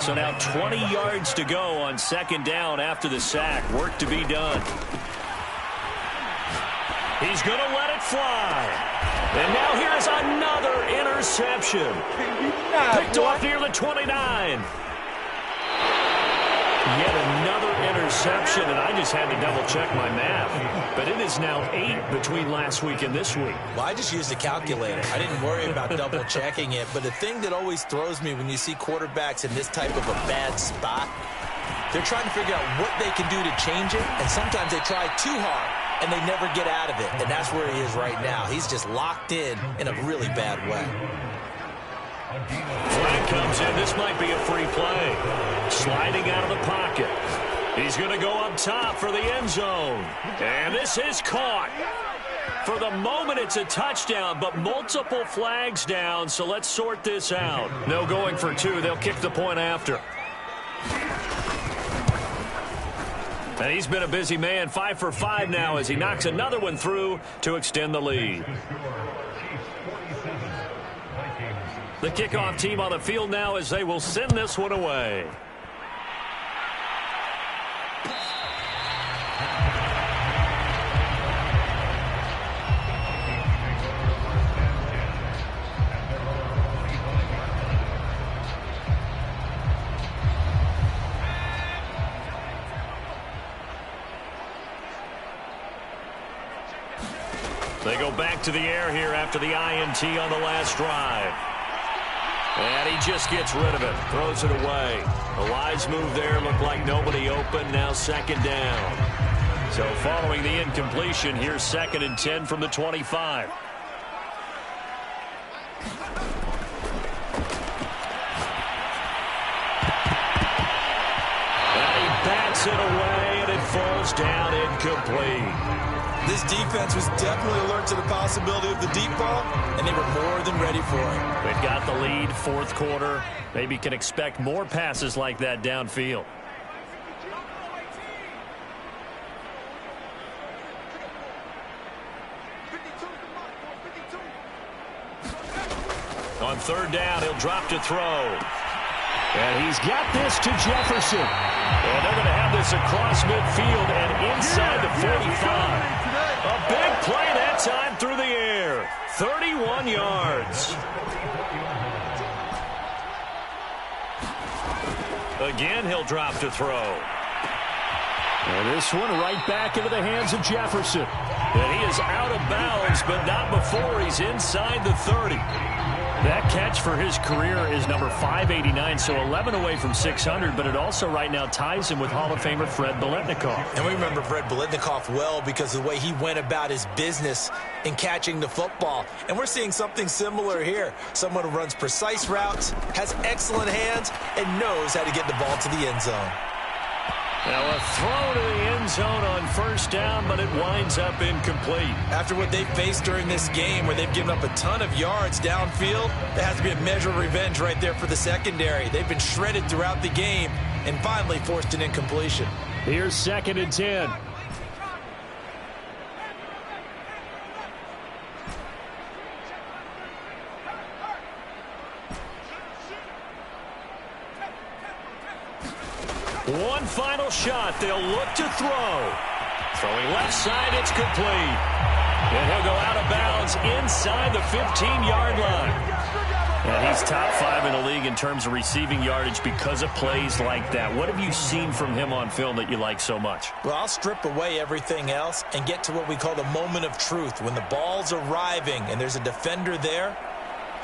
Speaker 1: So now 20 yards to go on 2nd down after the sack. Work to be done. He's going to let it fly. And now here's another interception. Picked off near the 29. Yet another interception, and I just had to double-check my math. But it is now 8 between last week and this week.
Speaker 2: Well, I just used a calculator. I didn't worry about double-checking it. But the thing that always throws me when you see quarterbacks in this type of a bad spot, they're trying to figure out what they can do to change it, and sometimes they try too hard, and they never get out of it. And that's where he is right now. He's just locked in a really bad way.
Speaker 1: Flag comes in. This might be a free play. Sliding out of the pocket. He's going to go up top for the end zone. And this is caught. For the moment, it's a touchdown, but multiple flags down, so let's sort this out. No going for 2. They'll kick the point after. And he's been a busy man, 5 for 5 now as he knocks another one through to extend the lead. The kickoff team on the field now as they will send this one away. They go back to the air here after the INT on the last drive. And he just gets rid of it, throws it away. A wise move there, looked like nobody open, now 2nd down. So following the incompletion, here's 2nd and 10 from the 25. And he bats it away, and it falls down incomplete.
Speaker 2: This defense was definitely alert to the possibility of the deep ball, and they were more than ready for it.
Speaker 1: They've got the lead, 4th quarter. Maybe can expect more passes like that downfield. On 3rd down, he'll drop to throw. And he's got this to Jefferson. And they're going to have this across midfield and inside the 45. A big play that time through the air. 31 yards. Again, he'll drop to throw. And this one right back into the hands of Jefferson. And he is out of bounds, but not before he's inside the 30. That catch for his career is number 589, so 11 away from 600, but it also right now ties him with Hall of Famer Fred Biletnikoff.
Speaker 2: And we remember Fred Biletnikoff well because of the way he went about his business in catching the football. And we're seeing something similar here. Someone who runs precise routes, has excellent hands, and knows how to get the ball to the end zone.
Speaker 1: Now a throw to the end zone on 1st down, but it winds up incomplete.
Speaker 2: After what they've faced during this game where they've given up a ton of yards downfield, there has to be a measure of revenge right there for the secondary. They've been shredded throughout the game and finally forced an incompletion.
Speaker 3: Here's 2nd and 10.
Speaker 1: One final shot. They'll look to throw. Throwing left side, it's complete. And he'll go out of bounds inside the 15-yard line. And he's top 5 in the league in terms of receiving yardage because of plays like that. What have you seen from him on film that you like so much?
Speaker 2: Well, I'll strip away everything else and get to what we call the moment of truth. When the ball's arriving and there's a defender there,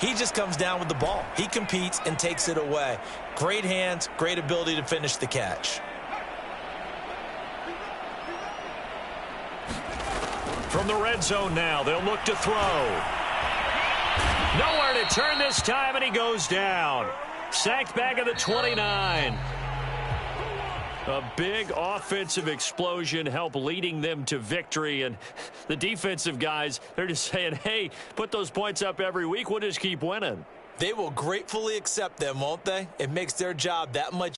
Speaker 2: he just comes down with the ball. He competes and takes it away. Great hands, great ability to finish the catch.
Speaker 1: From the red zone now, they'll look to throw. Nowhere to turn this time, and he goes down. Sacked back at the 29. A big offensive explosion helped leading them to victory. And the defensive guys, they're just saying, hey, put those points up every week. We'll just keep winning.
Speaker 2: They will gratefully accept them, won't they? It makes their job that much